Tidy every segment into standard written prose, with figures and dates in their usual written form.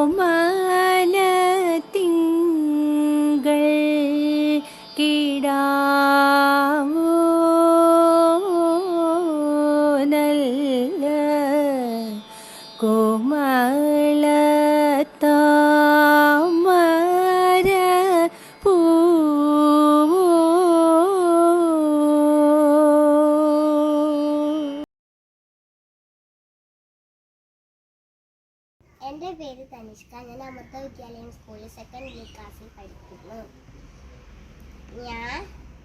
കോമലത്തിങ്കൾ കിടാവോ നല്ല കോമളത്താമര പൂവോ. എൻ്റെ പേര് തനിഷ്ക. ഞാൻ അമൃത വിദ്യാലയം സ്കൂളിൽ സെക്കൻഡ് ക്ലാസ്സിൽ പഠിക്കുന്നു. ഞാൻ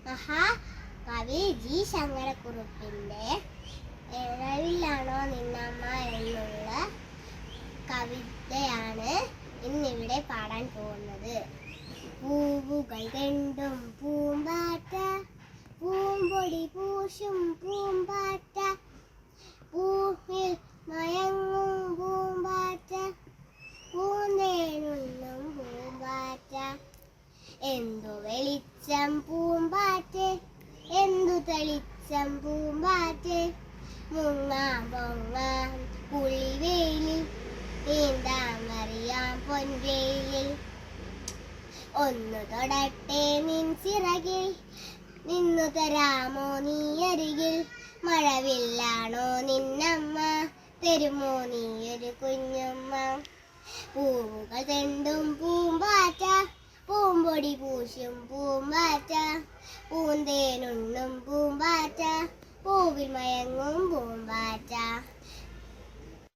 മഹാകവി ജി ശങ്കരക്കുറുപ്പിൻ്റെ ഇഴവിലാണോ നിന്നമ്മ എന്നുള്ള കവിതയാണ് ഇന്നിവിടെ പാടാൻ പോകുന്നത്. പൂവുകൾ രണ്ടും പൂമ്പാറ്റ, പൂമ്പൊടി പൂശും പൂമ്പാറ്റ, പൂവിൽ മയങ്ങും പൂമ്പാറ്റ, പൂന്തേനുണ്ണും പൂമ്പാറ്റ. എന്തു വെളിച്ചം പൂമ്പാറ്റ്, എന്തു തെളിച്ചം പൂമ്പാറ്റ്, മുങ്ങാം പൊങ്ങാം പുളിവെയിലിൽ, നീന്താം അറിയാം പൊൻവെയിലിൽ. ഒന്നു തൊടട്ടെ നിൻ ചിറകിൽ, നിന്നു തരാമോ നീ അരികിൽ, മഴവില്ലാണോ നിന്നമ്മ, തരുമോ നീ ഒരു കുഞ്ഞമ്മ. പൂവുകൾ തെണ്ടും പൂമ്പാറ്റ, പൂമ്പൊടി പൂശും പൂമ്പാറ്റ, പൂന്തേനുണ്ണും പൂമ്പാറ്റ, പൂവിൽ മയങ്ങും പൂമ്പാറ്റ.